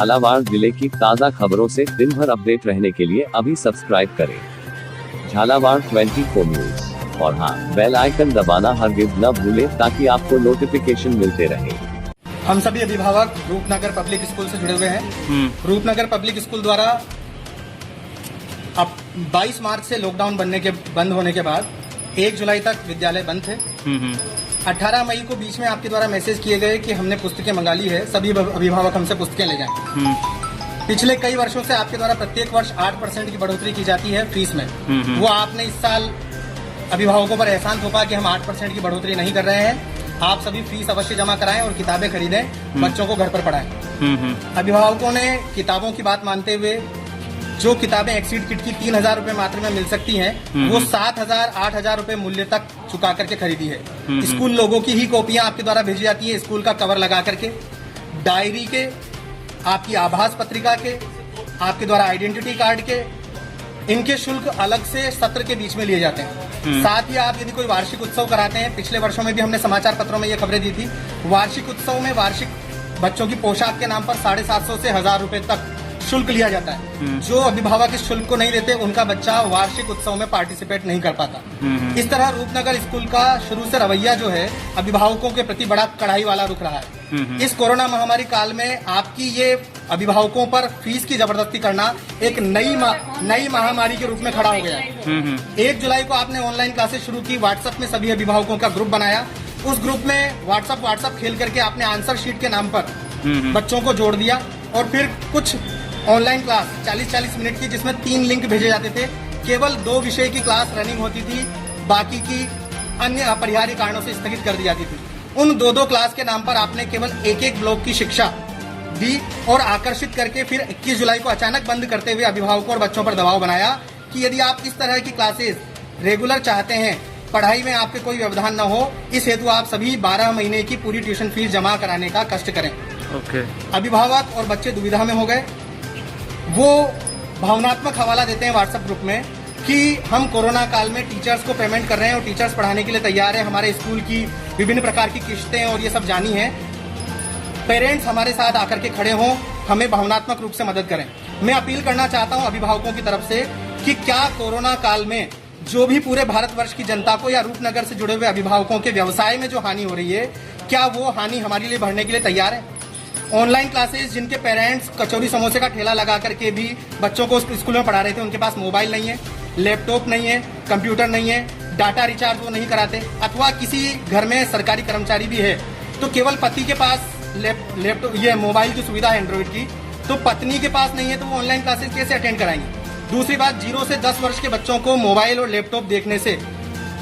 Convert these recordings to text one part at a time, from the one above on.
झालावाड़ जिले की ताज़ा खबरों से दिन भर अपडेट रहने के लिए अभी सब्सक्राइब करें झालावाड़ 24 न्यूज और हाँ, बेल आइकन दबाना हरगिज न भूलें ताकि आपको नोटिफिकेशन मिलते रहे। हम सभी अभिभावक रूपनगर पब्लिक स्कूल से जुड़े हुए हैं। रूपनगर पब्लिक स्कूल द्वारा अब 22 मार्च से लॉकडाउन बंद होने के बाद 1 जुलाई तक विद्यालय बंद थे। 18 मई को बीच में आपके द्वारा मैसेज किए गए कि हमने पुस्तकें मंगा ली है, सभी अभिभावक हमसे पुस्तकें ले जाएं। पिछले कई वर्षों से आपके द्वारा प्रत्येक वर्ष 8% की बढ़ोतरी की जाती है फीस में। वो आपने इस साल अभिभावकों पर एहसान थोपा कि हम 8% की बढ़ोतरी नहीं कर रहे हैं, आप सभी फीस अवश्य जमा कराएं और किताबें खरीदें, बच्चों को घर पर पढ़ाएं। अभिभावकों ने किताबों की बात मानते हुए जो किताबें एक्सीड किट की 3,000 रूपये मात्र में मिल सकती हैं, वो 7,000 8,000 रूपये मूल्य तक चुका करके खरीदी है। स्कूल लोगों की ही कॉपियां आपके द्वारा भेजी जाती है, स्कूल का कवर लगा करके, डायरी के, आपकी आभास पत्रिका के, आपके द्वारा आइडेंटिटी कार्ड के, इनके शुल्क अलग से सत्र के बीच में लिए जाते हैं। साथ ही आप यदि कोई वार्षिक उत्सव कराते हैं, पिछले वर्षों में भी हमने समाचार पत्रों में ये खबरें दी थी, वार्षिक उत्सव में वार्षिक बच्चों की पोशाक के नाम पर 750 से 1,000 रूपये तक शुल्क लिया जाता है। जो अभिभावक इस शुल्क को नहीं देते, उनका बच्चा वार्षिक उत्सव में पार्टिसिपेट नहीं कर पाता। इस तरह रूपनगर स्कूल का शुरू से रवैया जो है अभिभावकों के प्रति बड़ा कड़ाई वाला रुख रहा है। इस कोरोना महामारी काल में आपकी ये अभिभावकों पर फीस की जबरदस्ती करना एक नई महामारी के रूप में खड़ा हो गया है। 1 जुलाई को आपने ऑनलाइन क्लासेस शुरू की, व्हाट्सएप में सभी अभिभावकों का ग्रुप बनाया, उस ग्रुप में व्हाट्सएप खेल करके आपने आंसर शीट के नाम पर बच्चों को जोड़ दिया और फिर कुछ ऑनलाइन क्लास 40-40 मिनट की, जिसमें 3 लिंक भेजे जाते थे, केवल 2 विषय की क्लास रनिंग होती थी, बाकी की अन्य अपरिहार्य कारणों से स्थगित कर दी जाती थी। उन 2-2 क्लास के नाम पर आपने केवल 1-1 ब्लॉक की शिक्षा दी और आकर्षित करके फिर 21 जुलाई को अचानक बंद करते हुए अभिभावकों और बच्चों पर दबाव बनाया कि यदि आप इस तरह की क्लासेस रेगुलर चाहते हैं, पढ़ाई में आपके कोई व्यवधान न हो, इस हेतु आप सभी 12 महीने की पूरी ट्यूशन फीस जमा कराने का कष्ट करें। अभिभावक और बच्चे दुविधा में हो गए। वो भावनात्मक हवाला देते हैं व्हाट्सएप ग्रुप में कि हम कोरोना काल में टीचर्स को पेमेंट कर रहे हैं और टीचर्स पढ़ाने के लिए तैयार है, हमारे स्कूल की विभिन्न प्रकार की किस्तें और ये सब जानी है, पेरेंट्स हमारे साथ आकर के खड़े हों, हमें भावनात्मक रूप से मदद करें। मैं अपील करना चाहता हूं अभिभावकों की तरफ से कि क्या कोरोना काल में जो भी पूरे भारतवर्ष की जनता को या रूपनगर से जुड़े हुए अभिभावकों के व्यवसाय में जो हानि हो रही है, क्या वो हानि हमारे लिए भरने के लिए तैयार है? ऑनलाइन क्लासेस जिनके पेरेंट्स कचौरी समोसे का ठेला लगा करके भी बच्चों को स्कूल में पढ़ा रहे थे, उनके पास मोबाइल नहीं है, लैपटॉप नहीं है, कंप्यूटर नहीं है, डाटा रिचार्ज वो नहीं कराते, अथवा किसी घर में सरकारी कर्मचारी भी है तो केवल पति के पास लैपटॉप ये मोबाइल की सुविधा है एंड्रॉइड की, तो पत्नी के पास नहीं है, तो वो ऑनलाइन क्लासेस कैसे अटेंड कराएंगे? दूसरी बात, 0 से 10 वर्ष के बच्चों को मोबाइल और लैपटॉप देखने से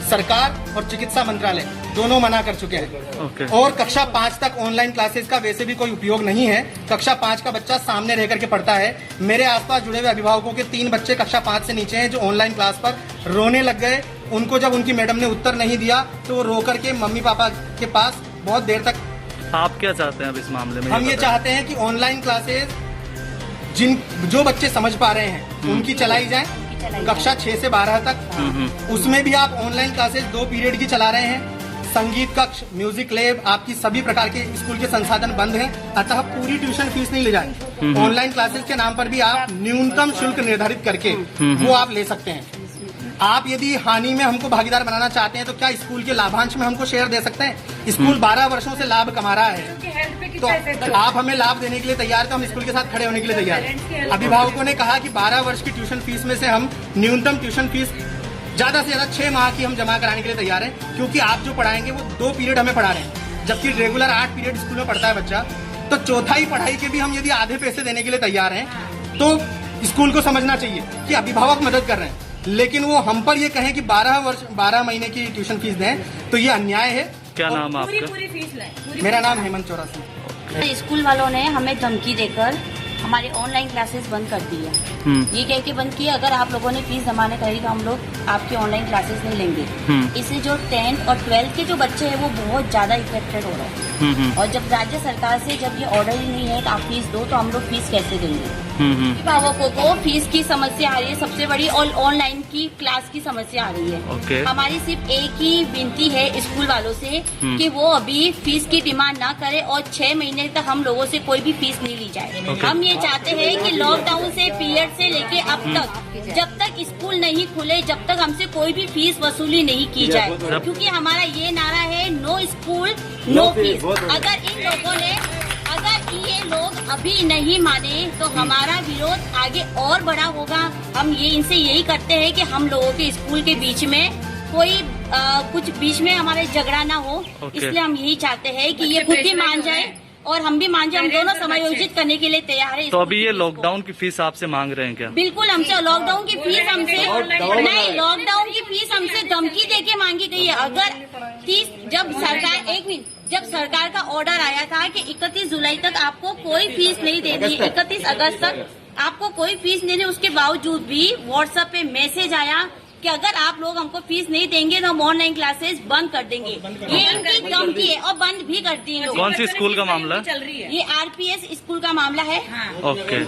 सरकार और चिकित्सा मंत्रालय दोनों मना कर चुके हैं। और कक्षा 5 तक ऑनलाइन क्लासेस का वैसे भी कोई उपयोग नहीं है। कक्षा 5 का बच्चा सामने रह करके पढ़ता है। मेरे आसपास जुड़े हुए अभिभावकों के 3 बच्चे कक्षा 5 से नीचे हैं जो ऑनलाइन क्लास पर रोने लग गए। उनको जब उनकी मैडम ने उत्तर नहीं दिया तो वो रो करके मम्मी पापा के पास बहुत देर तक। आप क्या चाहते हैं अब इस मामले में? हम ये चाहते हैं कि ऑनलाइन क्लासेस जो बच्चे समझ पा रहे हैं उनकी चलाई जाए, कक्षा 6 से 12 तक। उसमें भी आप ऑनलाइन क्लासेस 2 पीरियड की चला रहे हैं। संगीत कक्ष, म्यूजिक लैब, आपकी सभी प्रकार के स्कूल के संसाधन बंद हैं, अतः पूरी ट्यूशन फीस नहीं ले जाएंगे। ऑनलाइन क्लासेस के नाम पर भी आप न्यूनतम शुल्क निर्धारित करके वो आप ले सकते हैं। आप यदि हानि में हमको भागीदार बनाना चाहते हैं तो क्या स्कूल के लाभांश में हमको शेयर दे सकते हैं? स्कूल 12 वर्षों से लाभ कमा रहा है, तो आप हमें लाभ देने के लिए तैयार, तो हम स्कूल के साथ खड़े होने के लिए तैयार हैं। अभिभावकों ने कहा कि 12 वर्ष की ट्यूशन फीस में से हम न्यूनतम ट्यूशन फीस ज्यादा से ज्यादा 6 माह की हम जमा कराने के लिए तैयार हैं, क्योंकि आप जो पढ़ाएंगे वो 2 पीरियड हमें पढ़ा रहे हैं, जबकि रेगुलर 8 पीरियड स्कूल में पढ़ता है बच्चा। तो चौथाई पढ़ाई के भी हम यदि आधे पैसे देने के लिए तैयार हैं तो स्कूल को समझना चाहिए कि अभिभावक मदद कर रहे हैं, लेकिन वो हम पर ये कहें कि 12 महीने की ट्यूशन फीस दें, तो ये अन्याय है। क्या नाम आपका? पूरी फीस लें। मेरा नाम हेमंत चौरासी। स्कूल वालों ने हमें धमकी देकर हमारी ऑनलाइन क्लासेस बंद कर दी है। ये कह के बंद किया, अगर आप लोगों ने फीस जमा नहीं करी तो हम लोग आपकी ऑनलाइन क्लासेस नहीं लेंगे। इससे जो 10th और 12th के जो बच्चे हैं वो बहुत ज्यादा इफेक्टेड हो रहे हैं। और जब राज्य सरकार से जब ये ऑर्डर ही नहीं है कि आप फीस दो, तो हम लोग फीस कैसे देंगे? अभिभावकों को फीस की समस्या आ रही है सबसे बड़ी, और ऑनलाइन की क्लास की समस्या आ रही है। ओके। हमारी सिर्फ एक ही विनती है स्कूल वालों से कि वो अभी फीस की डिमांड ना करे और 6 महीने तक हम लोगों से कोई भी फीस नहीं ली जाए। ओके। हम ये चाहते हैं कि लॉकडाउन से पीरियड से लेके अब तक जब तक स्कूल नहीं खुले जब तक हमसे कोई भी फीस वसूली नहीं की जाए, क्योंकि हमारा ये नारा है नो स्कूल नो फीस। अगर ये लोग अभी नहीं माने तो हमारा विरोध आगे और बड़ा होगा। हम ये इनसे यही करते हैं कि हम लोगों के स्कूल के बीच में कोई कुछ बीच में हमारे झगड़ा ना हो। इसलिए हम यही चाहते हैं कि ये खुद भी मान जाए और हम भी मान जाए। हम दोनों समायोजित करने के लिए तैयार है। तो अभी ये लॉकडाउन की फीस आपसे मांग रहे हैं क्या? बिल्कुल, हमसे लॉकडाउन की फीस नहीं, लॉकडाउन की फीस हमसे धमकी देके मांगी गई है। अगर 30 जब सरकार का ऑर्डर आया था कि 31 जुलाई तक आपको कोई फीस नहीं देनी है, 31 अगस्त तक आपको कोई फीस नहीं देनी, उसके बावजूद भी व्हाट्सएप पे मैसेज आया कि अगर आप लोग हमको फीस नहीं देंगे तो हम ऑनलाइन क्लासेस बंद कर देंगे। ये इनकी धमकी है और बंद भी कर देंगे। कौन सी स्कूल का मामला? ये RPS स्कूल का मामला है। ओके।